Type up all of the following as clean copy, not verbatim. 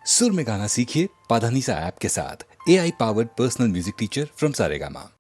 सुर में गाना सीखिए पाधानीसा ऐप के साथ। AI powered personal music teacher from Saregama.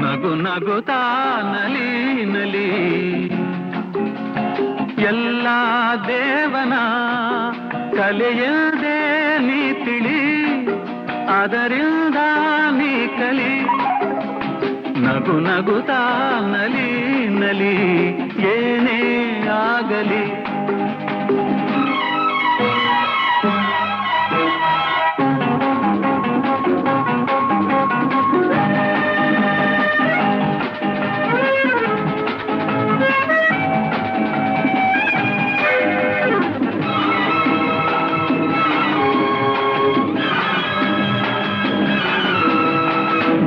ನಗು ನಗುತ್ತಾ ನಲಿ ನಲಿ ಎಲ್ಲ ದೇವನ ಕಲೆಯದೇ ನೀ ತಿಳಿ, ಅದರಿಂದ ನೀ ಕಲಿ. ನಗು ನಗುತ್ತಾ ನಲಿ ನಲಿ ಏನೇ ಆಗಲಿ.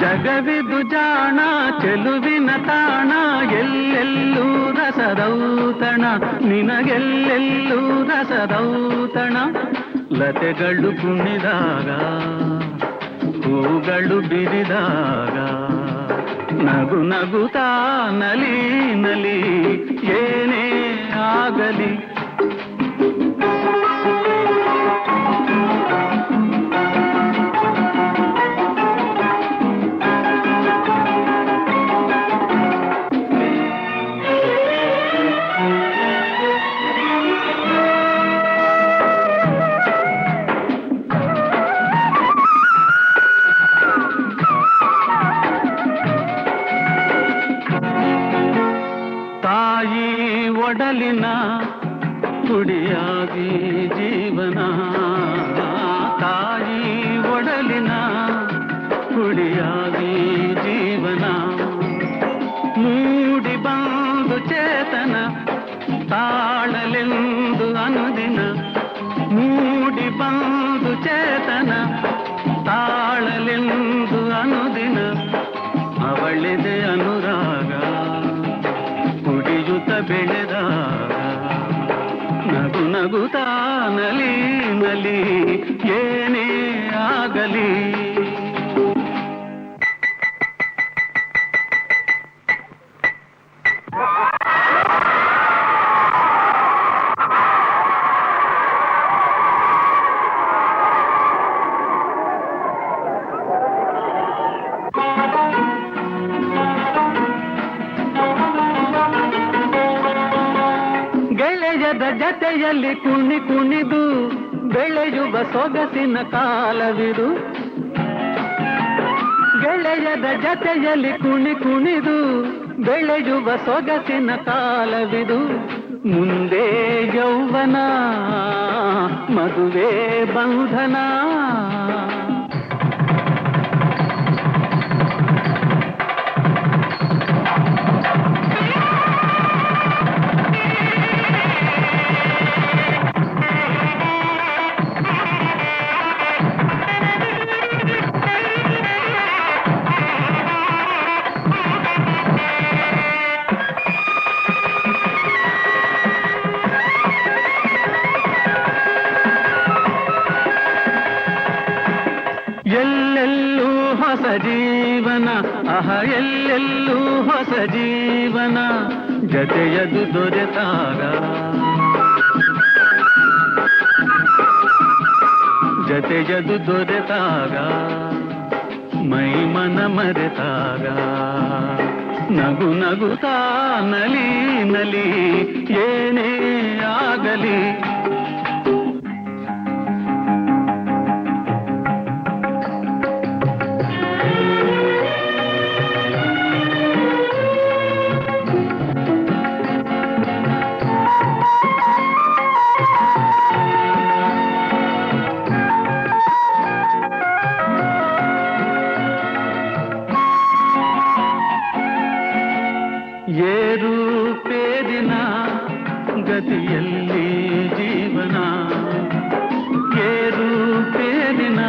ಜಗವಿದು ಜಾಣ ಚೆಲುವಿನ ತಾಣ, ಎಲ್ಲೆಲ್ಲೂ ರಸದೌತಣ, ನಿನಗೆಲ್ಲೆಲ್ಲೂ ರಸದೌತಣ. ಲತೆಗಳು ಕುಣಿದಾಗ, ಹೂಗಳು ಬಿರಿದಾಗ, ನಗು ನಗುತ್ತಾ ನಲಿ ನಲಿ ಏನೇ ಆಗಲಿ. ತಾಯಿ ಒಡಲಿನ ಕುಡಿಯಾಗಿ ಜೀವನ, ತಾಯಿ ಒಡಲಿನ ಕುಡಿಯಾಗಿ ಜೀವನ. ಮೂಡಿ ಬಂದು ಚೇತನ ತಾಳಲೆಂದು ಅನುದಿನ, ಮೂಡಿ ಬಂದು ಚೇತನ ತಾಳಲೆಂದು ಅನುದಿನ. ಅವಳಿದೆ ಅನುರಾಗ ಕುಡಿಯುತ್ತ ಬೆಳೆದಾಗ, ನಗು ನಗುತ್ತಾ ನಲಿ ನಲಿ ಏನೇ ಆಗಲಿ. ಗೆಳೆಯದ ಜತೆಯಲ್ಲಿ ಕುಣಿ ಕುಣಿದು ಬೆಳೆಯುವ ಸೊಗಸಿನ ಕಾಲವಿದು. ಗೆಳೆಯದ ಜತೆಯಲ್ಲಿ ಕುಣಿ ಕುಣಿದು ಬೆಳೆಯುವ ಸೊಗಸಿನ ಕಾಲವಿದು. ಮುಂದೆ ಯೌವನ ಮದುವೆ ಬಂಧನ, ಎಲ್ಲೆಲ್ಲೂ ಹೊಸ ಜೀವನ, ಆಹ ಎಲ್ಲೆಲ್ಲೂ ಹೊಸ ಜೀವನ. ಜತೆಯದು ದೊರೆತಾಗ, ಜತೆಯದು ದೊರೆತಾಗ, ಮೈ ಮನ ಮರೆತಾಗ, ನಗು ನಗುತ್ತಾ ನಲಿ ನಲಿ ಏನೇ ಆಗಲಿ. ಏರು ಪೇರಿನ ಗತಿಯಲ್ಲಿ ಜೀವನ, ಏರು ಪೇರಿನ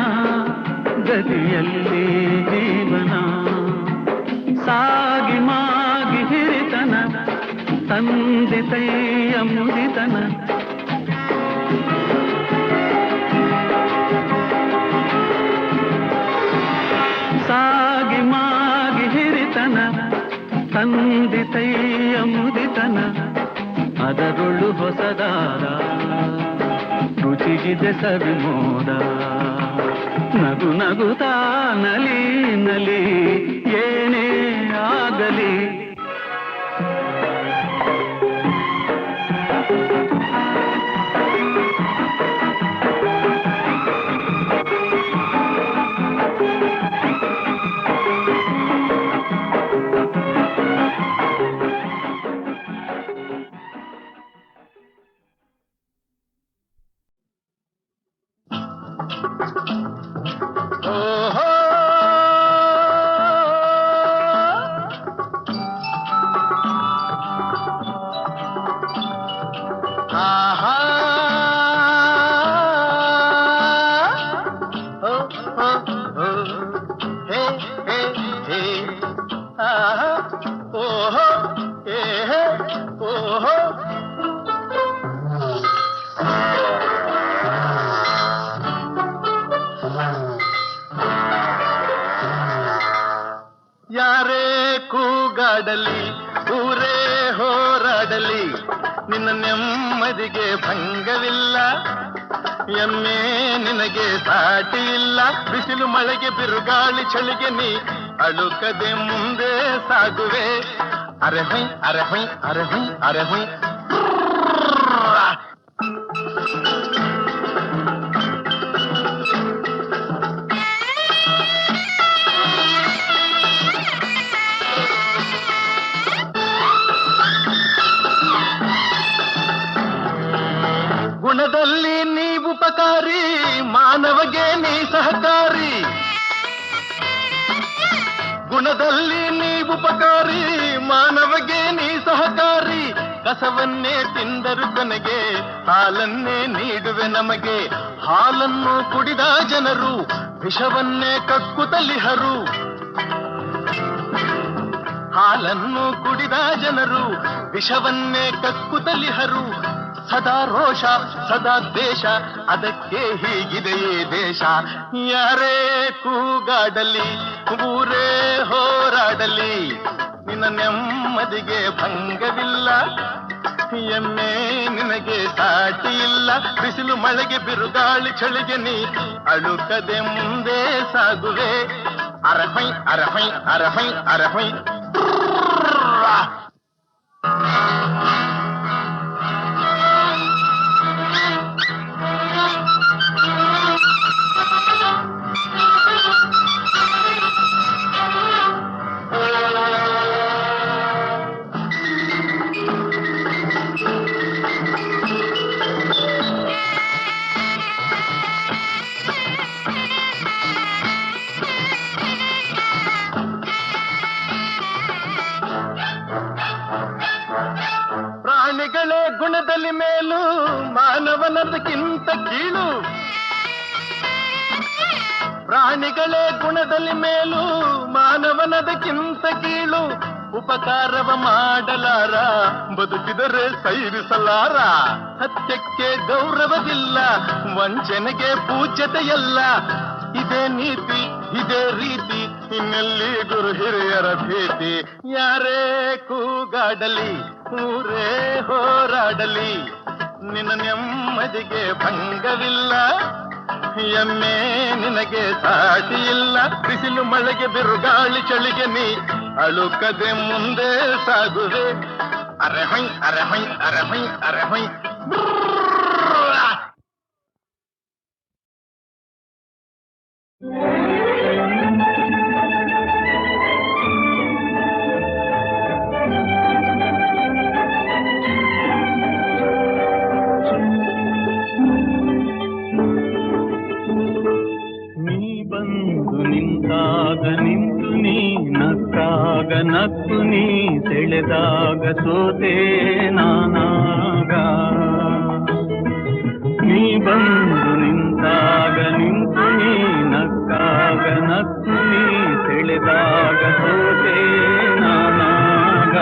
ಗತಿಯಲ್ಲಿ ಜೀವನ. ಸಾಗ ತಂದಿತಯ್ಯ ಮುದಿತನ ಸಾಗಿ ಮಾಗಿ ಹಿರಿತನ ತಂದಿತಯ್ಯ ಮುದಿತನ ಅದರೊಳು ಹೊಸದಾದ ರುಚಿಗಿದೆ ಸವಿಮೋದ ನಗು ನಗುತ್ತಾ ನಲಿ ನಲಿ ಏನೇ ಆಗಲಿ ಯಾರೇ ಕೂಗಾಡಲಿ ಊರೇ ಹೋರಾಡಲಿ ನಿನ್ನ ನೆಮ್ಮದಿಗೆ ಭಂಗವಿಲ್ಲ ಎಮ್ಮೆ ನಿನಗೆ ಸಾಟಿ ಇಲ್ಲ ಬಿಸಿಲು ಮಳೆಗೆ ಬಿರುಗಾಳಿ ಚಳಿಗೆ ನೀ ಅಳುಕದೆ ಮುಂದೆ ಸಾಗುವೆ ಅರೆ ಹೊಯ್ ಅರೆ ಹೊಯ್ ಅರೆ ಹೊಯ್ ಅರೆ ಹೊಯ್ ಗುಣದಲ್ಲಿ ನೀ ಉಪಕಾರಿ ಮಾನವಗೆ ನೀ ಸಹಕಾರಿ ಗುಣದಲ್ಲಿ ನೀ ಉಪಕಾರಿ ಮಾನವಗೆ ನೀ ಸಹಕಾರಿ ಕಸವನ್ನೇ ತಿಂದರು ಕೊನೆಗೆ ಹಾಲನ್ನೇ ನೀಡುವೆ ನಮಗೆ ಹಾಲನ್ನು ಕುಡಿದ ಜನರು ವಿಷವನ್ನೇ ಕಕ್ಕುತ್ತಲಿಹರು ಹಾಲನ್ನು ಕುಡಿದ ಜನರು ವಿಷವನ್ನೇ ಕಕ್ಕುತ್ತಲಿಹರು ಸದಾ ರೋಷ ಸದಾ ದೇಶ ಅದಕ್ಕೆ ಹೀಗಿದೆಯೇ ದೇಶ ಯಾರೇ ಕೂಗಾಡಲಿ ಊರೇ ಹೋರಾಡಲಿ ನಿನ್ನ ನೆಮ್ಮದಿಗೆ ಭಂಗವಿಲ್ಲ ಎಮ್ಮೆ ನಿನಗೆ ಸಾಟಿ ಇಲ್ಲ ಬಿಸಿಲು ಮಳೆಗೆ ಬಿರುಗಾಳಿ ಚಳಿಗೆ ನೀ ಅಳುಕದೆ ಮುಂದೆ ಸಾಗುವೆ ಅರಹೈ ಅರಹೈ ಅರಹೈ ಅರಹೈ ಪ್ರಾಣಿಗಳೇ ಗುಣದಲ್ಲಿ ಮೇಲು ಮಾನವನದಕ್ಕಿಂತ ಕೀಳು ಪ್ರಾಣಿಗಳೇ ಗುಣದಲ್ಲಿ ಮೇಲು ಮಾನವನದಕ್ಕಿಂತ ಕೀಳು ಉಪಕಾರವ ಮಾಡಲಾರ ಬದುಕಿದರೆ ಸೈರಿಸಲಾರ ಸತ್ಯಕ್ಕೆ ಗೌರವವಿಲ್ಲ ವಂಚನೆಗೆ ಪೂಜ್ಯತೆಯಲ್ಲ ಇದೇ ನೀತಿ ಇದೇ ರೀತಿ ಇನ್ನೆಲ್ಲಿ ಗುರು ಹಿರಿಯರ ಭೇಟಿ ಯಾರೇ ಕೂಗಾಡಲಿ ಊರೇ ಹೋರಾಡಲಿ ನಿನ್ನ ನೆಮ್ಮದಿಗೆ ಭಂಗವಿಲ್ಲ ಎಮ್ಮೆ ನಿನಗೆ ಸಾಟಿ ಇಲ್ಲ ಬಿಸಿಲು ಮಳೆಗೆ ಬಿರುಗಾಳಿ ಚಳಿಗೆ ನೀ ಅಳುಕದೆ ಮುಂದೆ ಸಾಗುವೆ ಅರೆಹೈ ಅರೆಹೈ ಅರೆಹೈ ಅರೆಹೈ ನಿಂತು ನೀ ನಕ್ಕಾಗ ನಕ್ಕು ನೀ ಸೆಳೆದಾಗ ಸೋತೆ ನಾನಾಗ ನೀ ಬಂದು ನಿಂತಾಗ ನಿಂತು ನೀ ನಕ್ಕಾಗ ನಕ್ಕು ನೀ ಸೆಳೆದಾಗ ಸೋತೆ ನಾನಾಗ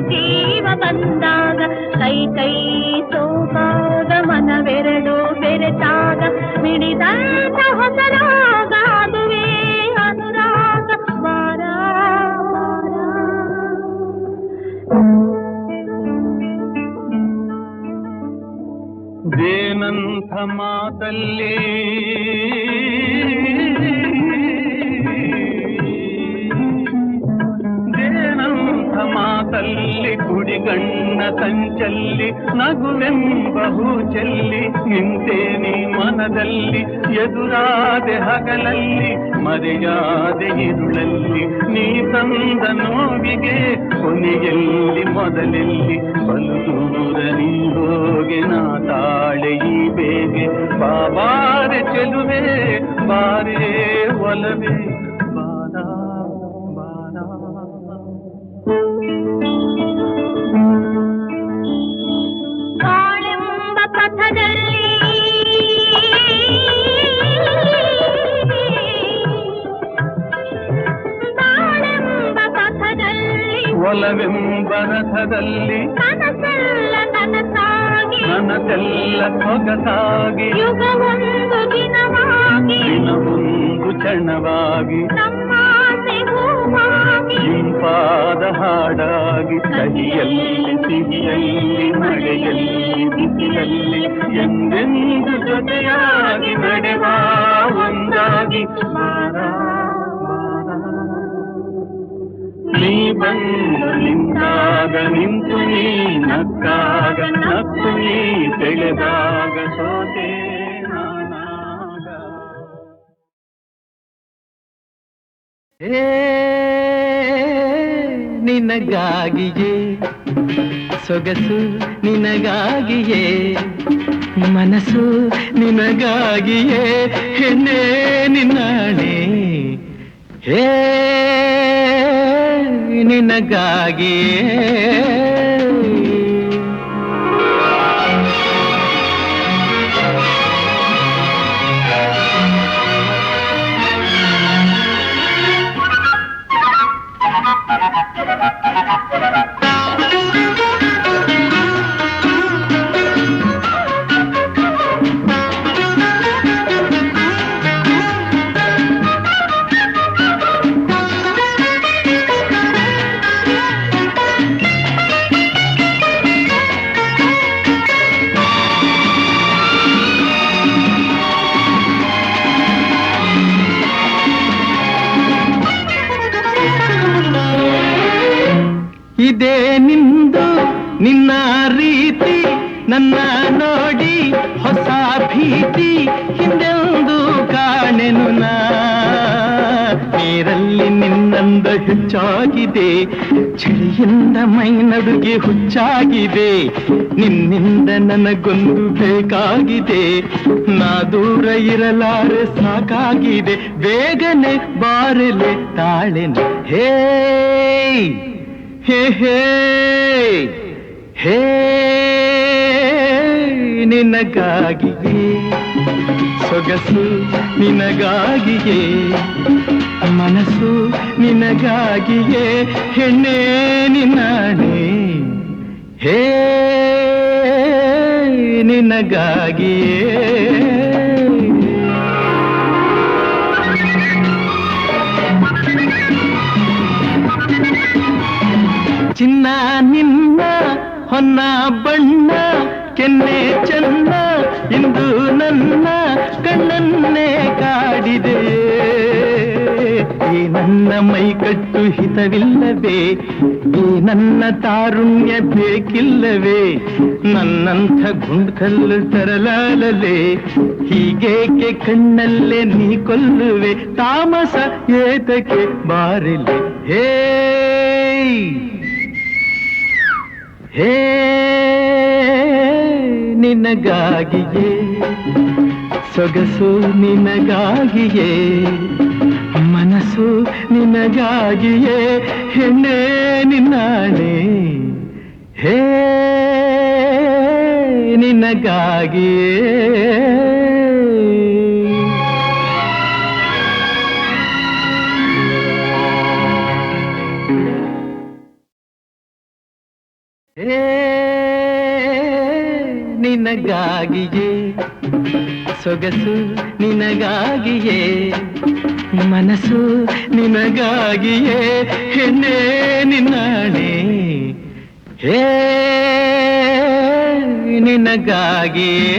ಜೀವ ಬಂದಾಗ ಕೈ ಕೈ ಸೋಕಾಗ ಮನವೆರಡು ಬೆರೆತಾಗ ಮಿಡಿದಂತ ಹೊಸರಾಗ ಅದುವೇ ಅನುರಾಗ ಬಾರ ದೇನಂಥ ಮಾತಲ್ಲಿ ಮಾತಲ್ಲಿ ಕುಡಿಗಣ್ಣ ಸಂಚಲ್ಲಿ ನಗುವೆಂಬ ಹೂಚಲ್ಲಿ ನಿಂತೇನಿ ಮನದಲ್ಲಿ ಎದುರಾದೆ ಹಗಲಲ್ಲಿ ಮರೆಯಾದೆ ಇರುಳಲ್ಲಿ ನೀ ತಂದ ನೋವಿಗೆ ಕೊನೆಯಲ್ಲಿ ಮೊದಲೆಲ್ಲಿ ಬಲು ದೂರ ನೀ ಹೋಗೆ ನಾ ತಾಳೆ ಈ ಬೇಗೆ ಬಾಬಾರೆ ಚೆಲುವೆ ಬಾರೇ ಒಲವೇ ಬಾಳೆಂಬ ಪಥದಲ್ಲಿ ಒಲವೆಂಬ ರಥದಲ್ಲಿ ಕನಸೆಲ್ಲ ನನಸಾಗಿ ನನಸೆಲ್ಲ ಸೊಗಸಾಗಿ ಯುಗವೊಂದು ದಿನವಾಗಿ ದಿನವೊಂದು ಕ್ಷಣವಾಗಿ ನಮ್ಮಾಸೆ ಹೂವಾಗಿ ಇಂಪಾದ ಹಾಡಾಗಿ ಕಹಿಯಲ್ಲಿ ಸಿಹಿಯಲ್ಲಿ ಮಳೆಯಲ್ಲಿ ಬಿಸಿಲಲ್ಲಿ ಎಂದೆಂದು ಜೊತೆಯಾಗಿ ನಡೆವ ಒಂದಾಗಿ ನೀ ಬಂದು ನಿಂತಾಗ ನಿಂತು ನೀ ನಕ್ಕಾಗ ನಕ್ಕು ನೀ ಬೆಳೆದಾಗ ಸೋತೆ ನಾನಾಗ. ನಿನಗಾಗಿಯೇ ಸೊಗಸು ನಿನಗಾಗಿಯೇ ಮನಸ್ಸು ನಿನಗಾಗಿಯೇ ಹೆಣ್ಣೆ ನಿನ್ನಾಣೆ ಹೇ ನಿನಗಾಗಿಯೇ ಇದೇ ನಿಂದು ನಿನ್ನ ರೀತಿ ನನ್ನ ನೋಡಿ ಹೊಸ ಭೀತಿ ಹಿಂದೆಂದು ಕಾಣೆನು ನಾ ನೀರಲ್ಲಿ ನಿನ್ನಂದ ಹೆಚ್ಚಾಗಿದೆ ಚಳಿಯಿಂದ ಮೈ ನಡುಗೆ ಹುಚ್ಚಾಗಿದೆ ನಿನ್ನಿಂದ ನನಗೊಂದು ಬೇಕಾಗಿದೆ ನಾ ದೂರ ಇರಲಾರೆ ಸಾಕಾಗಿದೆ ಬೇಗನೆ ಬಾರಲೆ ತಾಳೆನೆ ಹೇ ಹೇ ಹೇ ಹೇ ನಿನಗಾಗಿಯೇ ಸೊಗಸು ನಿನಗಾಗಿಯೇ ಮನಸ್ಸು ನಿನಗಾಗಿಯೇ ಹೆಣ್ಣೆ ನಿನ್ನಾಣೆ ಹೇ ನಿನಗಾಗಿಯೇ ಚಿನ್ನ ನಿನ್ನ ಹೊನ್ನ ಬಣ್ಣ ಕೆನ್ನೆ ಚೆನ್ನ ಇಂದು ನನ್ನ ಕಣ್ಣನ್ನೇ ಕಾಡಿದೆ ಈ ನನ್ನ ಮೈಕಟ್ಟು ಹಿತವಿಲ್ಲವೇ ಈ ನನ್ನ ತಾರುಣ್ಯ ಬೇಕಿಲ್ಲವೇ ನನ್ನಂಥ ಗುಂಡ್ಕಲ್ಲು ತರಲಾಲಲೆ ಹೀಗೇಕೆ ಕಣ್ಣಲ್ಲೇ ನೀ ಕೊಲ್ಲುವೆ ತಾಮಸ ಏತಕ್ಕೆ ಬಾರಿಲೆ ಹೇ ಹೇ ನಿನಗಾಗಿಯೇ ಸೊಗಸು ನಿನಗಾಗಿಯೇ ಮನಸ್ಸು ನಿನಗಾಗಿಯೇ ಹೆಣ್ಣೆ ನಿನ್ನಾಣೆ ಹೇ ನಿನಗಾಗಿಯೇ ಏ ನಿನಗಾಗಿಯೇ ಸೊಗಸು ನಿನಗಾಗಿಯೇ ಮನಸ್ಸು ನಿನಗಾಗಿಯೇ ಹೆಣ್ಣೆ ನಿನ್ನಾಣೆ ಹೇ ನಿನಗಾಗಿಯೇ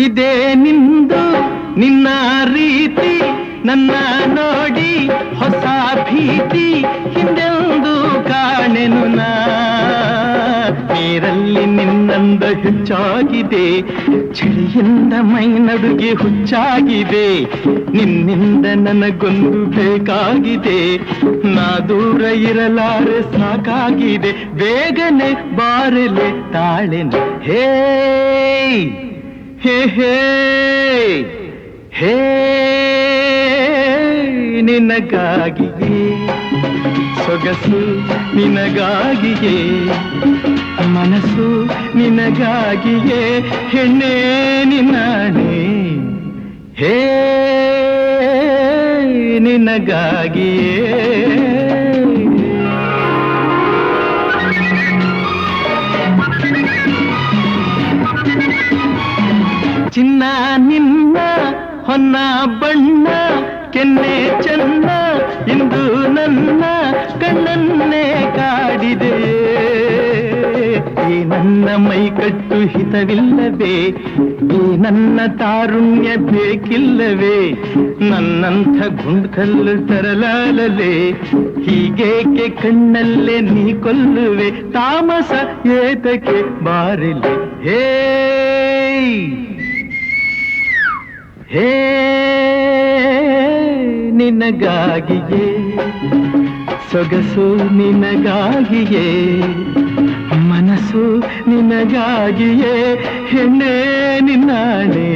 ಇದೇ ನಿಂದು ನಿನ್ನ ರೀತಿ ನನ್ನ ನೋಡಿ ಹೊಸ ಭೀತಿ ಹಿಂದೆಂದು ಕಾಣೆನು ನಾ ನೀರಲ್ಲಿ ನಿನ್ನಂದ ಹೆಚ್ಚಾಗಿದೆ ಚಳಿಯಿಂದ ಮೈ ನಡುಗೆ ಹುಚ್ಚಾಗಿದೆ ನಿನ್ನಿಂದ ನನಗೊಂದು ಬೇಕಾಗಿದೆ ನಾ ದೂರ ಇರಲಾರೆ ಸಾಕಾಗಿದೆ ಬೇಗನೆ ಬಾರಲೆ ತಾಳೆನು ಹೇ ಹೇ ಹೇ ಹೇ ನಿನಗಾಗಿಯೇ ಸೊಗಸು ನಿನಗಾಗಿಯೇ ಮನಸ್ಸು ನಿನಗಾಗಿಯೇ ಹೆಣ್ಣೆ ನಿನ್ನಾಣೆ ಹೇ ನಿನಗಾಗಿಯೇ ಚಿನ್ನ ನಿನ್ನ ಹೊನ್ನ ಬಣ್ಣ ಕೆನ್ನೆ ಚೆನ್ನ ಇಂದು ನನ್ನ ಕಣ್ಣನ್ನೇ ಕಾಡಿದೆ ಈ ನನ್ನ ಮೈಕಟ್ಟು ಹಿತವಿಲ್ಲವೇ ಈ ನನ್ನ ತಾರುಣ್ಯ ಬೇಕಿಲ್ಲವೇ ನನ್ನಂಥ ಗುಂಡ್ಕಲ್ಲು ತರಲಾಲಲೆ ಹೀಗೇಕೆ ಕಣ್ಣಲ್ಲೇ ನೀ ಕೊಲ್ಲುವೆ ತಾಮಸ ಏತಕ್ಕೆ ಬಾರಿಲೆ ಹೇ ಹೇ ನಿನಗಾಗಿಯೇ ಸೊಗಸು ನಿನಗಾಗಿಯೇ ಮನಸ್ಸು ನಿನಗಾಗಿಯೇ ಹೆಣ್ಣೆ ನಿನ್ನಾಣೆ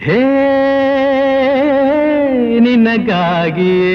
ಹೇ ನಿನಗಾಗಿಯೇ